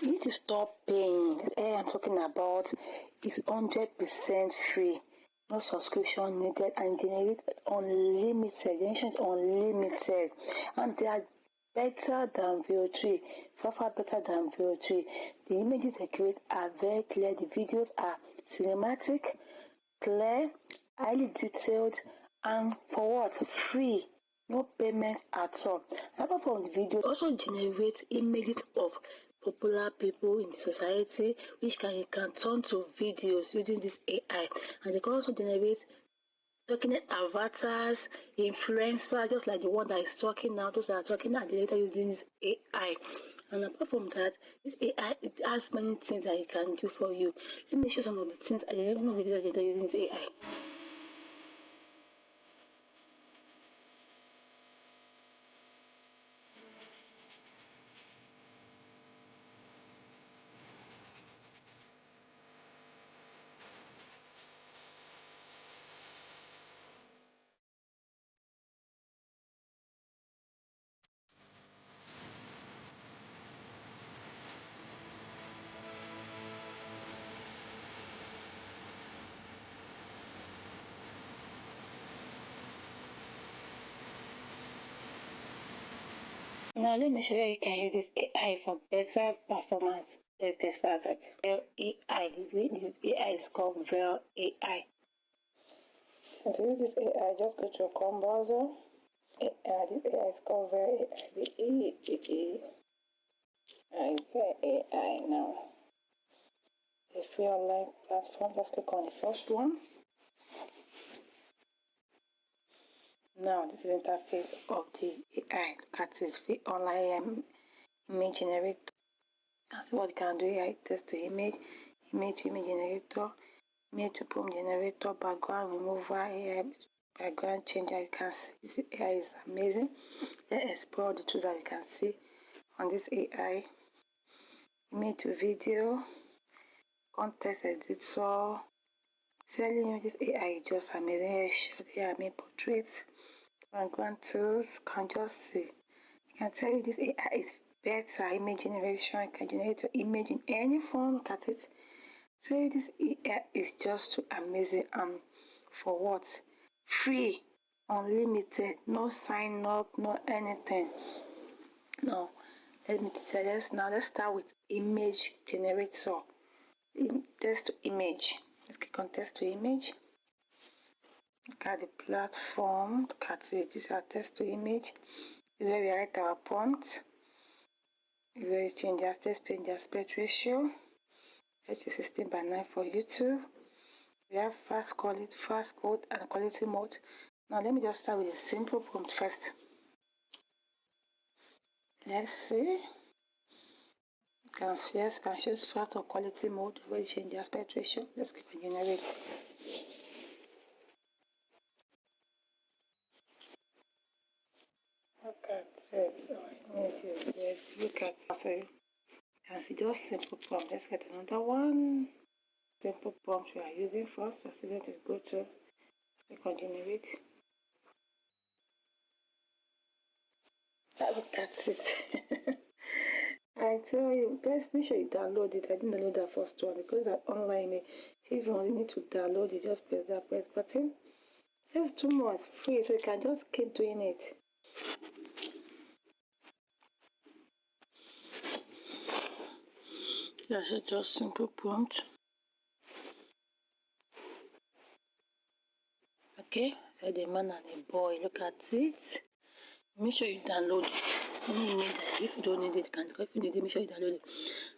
You need to stop paying. This AI I'm talking about is 100% free. No subscription needed, and generate unlimited. The is unlimited, and they are better than Veo3, far better than Veo3. The images they create are very clear. The videos are cinematic, clear, highly detailed, and for what? Free. No payment at all. Apart from the video, also generate images of popular people in the society, which you can turn to videos using this AI. And they can also generate document avatars, influencers, just like the one that is talking now, those that are talking and later using this AI. And apart from that, this AI, it has many things that it can do for you. Let me show some of the things I don't know that you're using this AI. Now let me show you can use this AI for better performance. Let's get started. Veo AI. This AI is called Veo AI. And to use this AI, just go to your Chrome browser. This AI is called Veo AI. Veo AI now. A free online platform. Let's click on the first one. Now this is the interface of the AI. Look at this free online image generator. That's what you can do here. Text to image, image to image generator, image to prompt generator, background remover, AI background changer. You can see this AI is amazing. Let's explore the tools that you can see on this AI. Image to video, context editor. Telling you this AI is just amazing. Short AI, portraits, background tools. Can just see. I can tell you this AI is better image generation. You can generate your image in any form. Look at it. Tell you this AI is just too amazing. For what? Free, unlimited, no sign up, no anything. No. Let me tell you now. Let's start with image generator. Text to image. Let's click on text to image. Look at the platform. Look at it. This is our text to image. This is where we write our prompt. This is where you change the aspect ratio. Let's use 16:9 for YouTube. We have fast code and quality mode. Now let me just start with a simple prompt first. Let's see. You can choose fast or quality mode. Where you change the aspect ratio. Let's click on generate. Look at it. Look at it. So you can see just simple prompt. Let's get another one. Simple prompt we are using first. We're going to go to click on generate. Look at it. I tell you, guys, make sure you download it. I didn't download that first one because that online. If you only need to download it, just press that button. There's 2 more. It's free, so you can just keep doing it. That's just simple prompt. Okay, so the man and the boy. Look at it. Make sure you download it. If you don't need it, you can. If you need it, make sure you download it.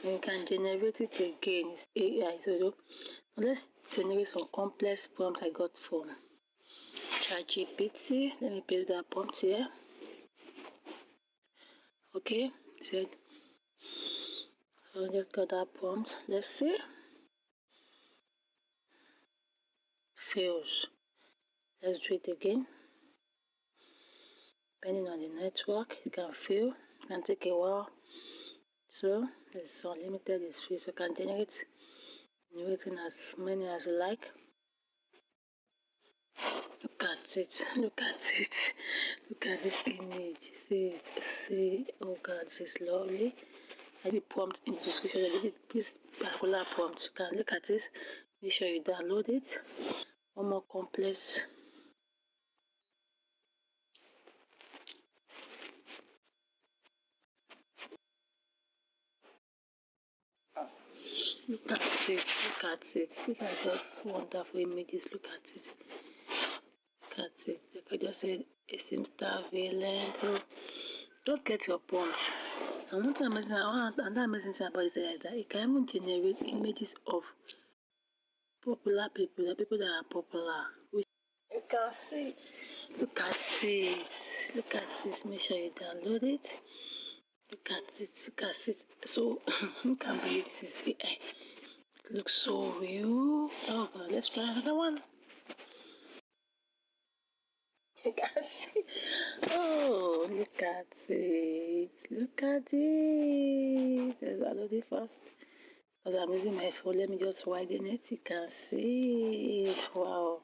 And you can generate it again. It's AI. So let's generate some complex prompts I got from ChatGPT. Let me paste that prompt here. Okay, so I just got that prompt. Let's see. Fails. Let's do it again. Depending on the network, it can fail. It can take a while. So it's unlimited, it's free, so you can generate as many as you like. Look at it, look at it, look at this image. See, oh God, this is lovely. I did prompt in the description. I did this particular prompt. You can look at it. Make sure you download it. One more complex. Look at it. Look at it. These are just wonderful images. Look at it. Look at it. They could just say it seems surveillance. So don't get your prompts. And one thing another amazing thing about it is that it can even generate images of popular people, the people that are popular. You can see. Look at it. Look at it. Make sure you download it. Look at it. Look at it. So you can believe this is AI. It looks so real. Oh God, let's try another one. You can see. Oh, look at it. Look at it. Let's download it first. Because I'm using my phone. Let me just widen it. You can see it. Wow.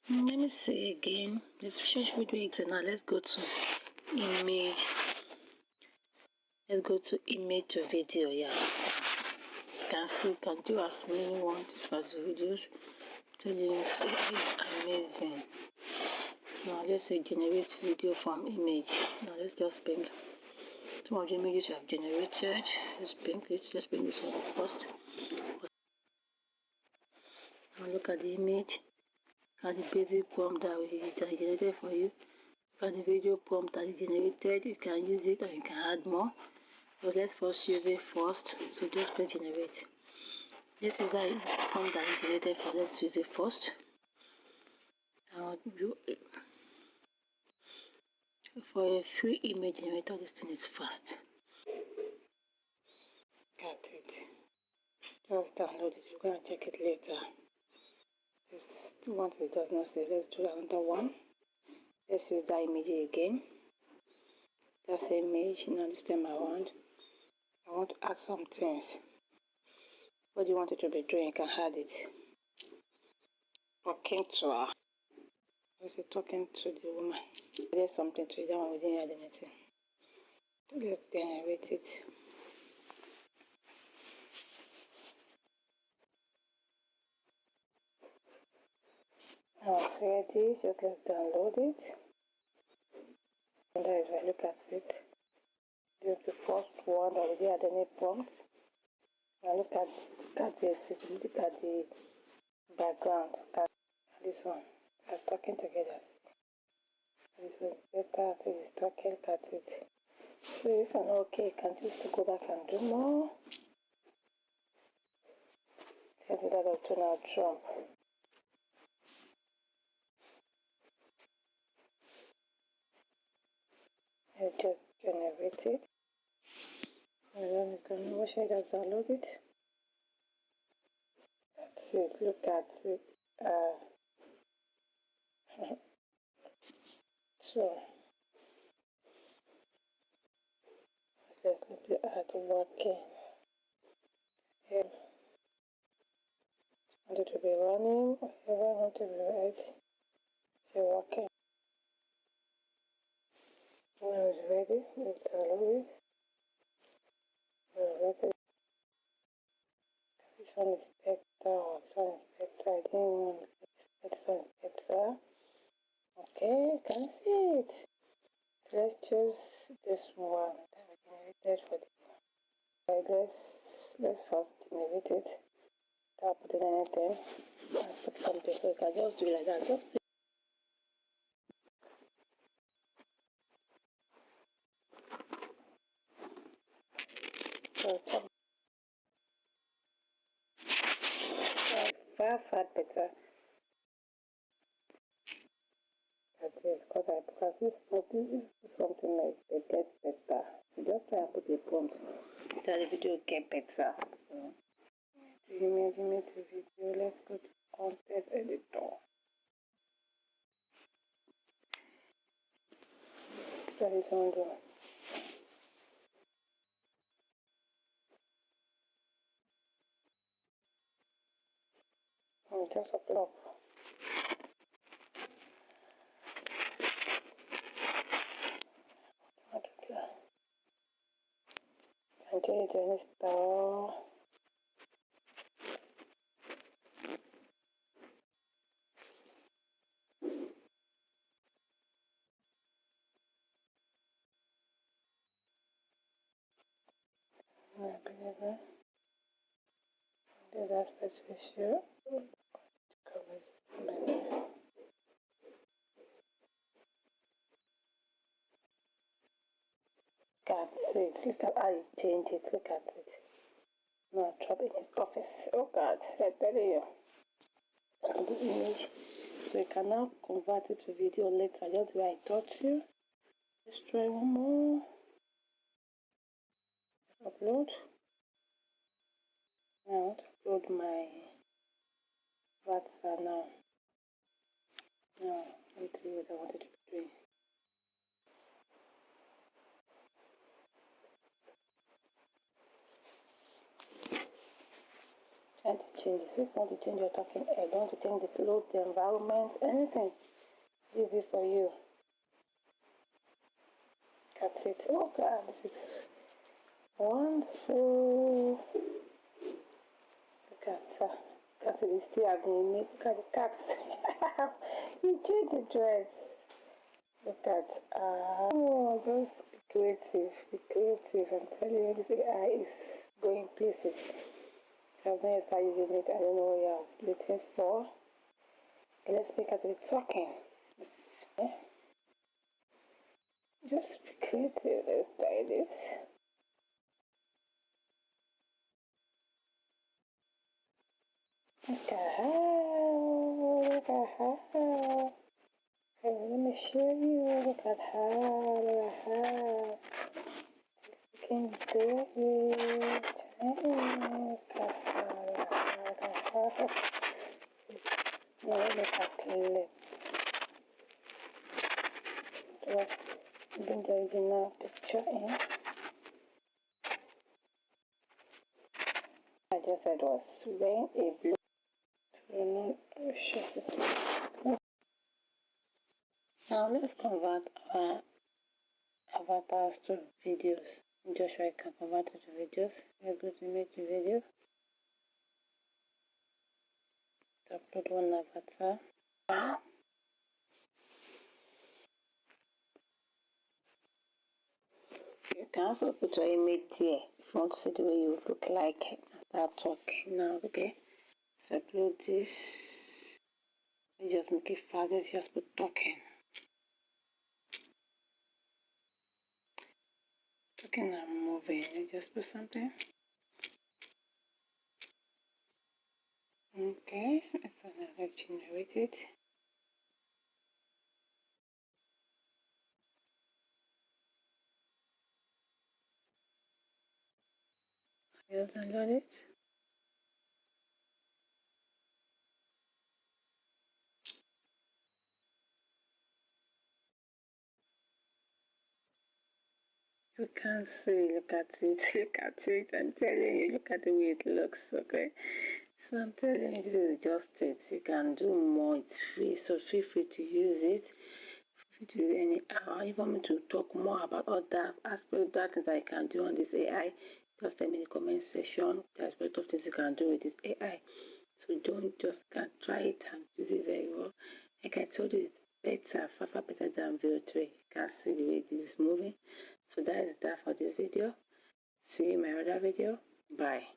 Let me say again. Let's change video it now. Let's go to image. Let's go to image to video. Yeah. You can see, you can do as many ones as videos. Tell you it's amazing. Now let's say generate video from image. Now let's just bring some of the images you have generated. Let's bring it. Let's bring this one first. Now look at the image. Look at the basic prompt that we generated for you. Look at the video prompt that is generated. You can use it or you can add more. So let's first use it first. So just press generate. Let's use that prompt that is generated for. Let's use it first. Now for a free image generator, this thing is fast. Got it. Just download it. You're going to check it later. This once it does not save, let's do another one. Let's use that image again. That's the image. Now this time around, I want to add some things. What do you want it to be doing? You can add it. Talking to her. Let's say talking to the woman. There's something to it. That one we didn't add anything. Let's generate it. Now it's ready. Just let's download it. And that is why look at it. This is the first one that we didn't add any prompt. Now look at the system. Look at the background. At this one. They're talking together. This is better. This is talking. Look at it. So if you're not okay, you can choose to go back and do more. Let's do that of Donald Trump. And just generate it. And then you can watch it and download it. That's it. Look at it. So let's look at working. Here. Want it to be running, or you want it to be right. So working. Now it's ready. Let's download it. This one is better. This one is better. I didn't want this one is better. Okay, you can see it. Let's choose this one that we generated for the let's first generate it. Don't put in anything. Let's put something so you can just do it like that. Just put far better. That is because this is something like it gets better. You just try and put a prompt that the video get better. So the image to video, let's go to context editor. That is one do. And just open up. And change to install. This aspect ratio. That's it. Look at how you change it. Look at it. No trouble in his office. Oh God, I tell you. The image. So you can now convert it to video later. Just the way I taught you. Let's try one more. Upload. Now to upload my WhatsApp now. Now let me tell you what I wanted to be doing. Trying to change this. If you want to change your talking head, don't want to change the load, the environment, anything. Easy for you. That's it. Oh God, this is wonderful. Look at that. Look at it. Still have the image. Look at the cat. You changed the dress. Look at oh, just be creative. Be creative. I'm telling you, this AI is going places. So I've never started using it. I don't know what you're looking for. Okay, let's make it with talking. Yeah. Just be creative. Let's try this. Look at how. Look at how. Okay, let me show you. Look at how. Look at how. You can do it. Look at how. Look at how. Now let me calculate. So bring the original picture in. I just said was wearing a blue. Now let's convert our avatars to videos. Joshua can convert it to videos. We're going to make a video. To upload one avatar. You can also put your image here if you want to see the way you look like and start talking now, okay? So upload this. You just make it fast, just put talking. Talking and moving. You just put something. Okay, it's another generated. Just download it. You can see, look at it, look at it. I'm telling you, look at the way it looks, okay? So I'm telling you, this is just it. You can do more, it's free, so feel free to use it. Feel free to use any hour. If you want me to talk more about other aspects, that things I can do on this AI, just tell me in the comment section. There's a lot of things you can do with this AI. So don't just can't try it and use it very well. Like I told you, it's better, far better than Veo3. You can see the way it is moving. So that is that for this video. See you in my other video. Bye.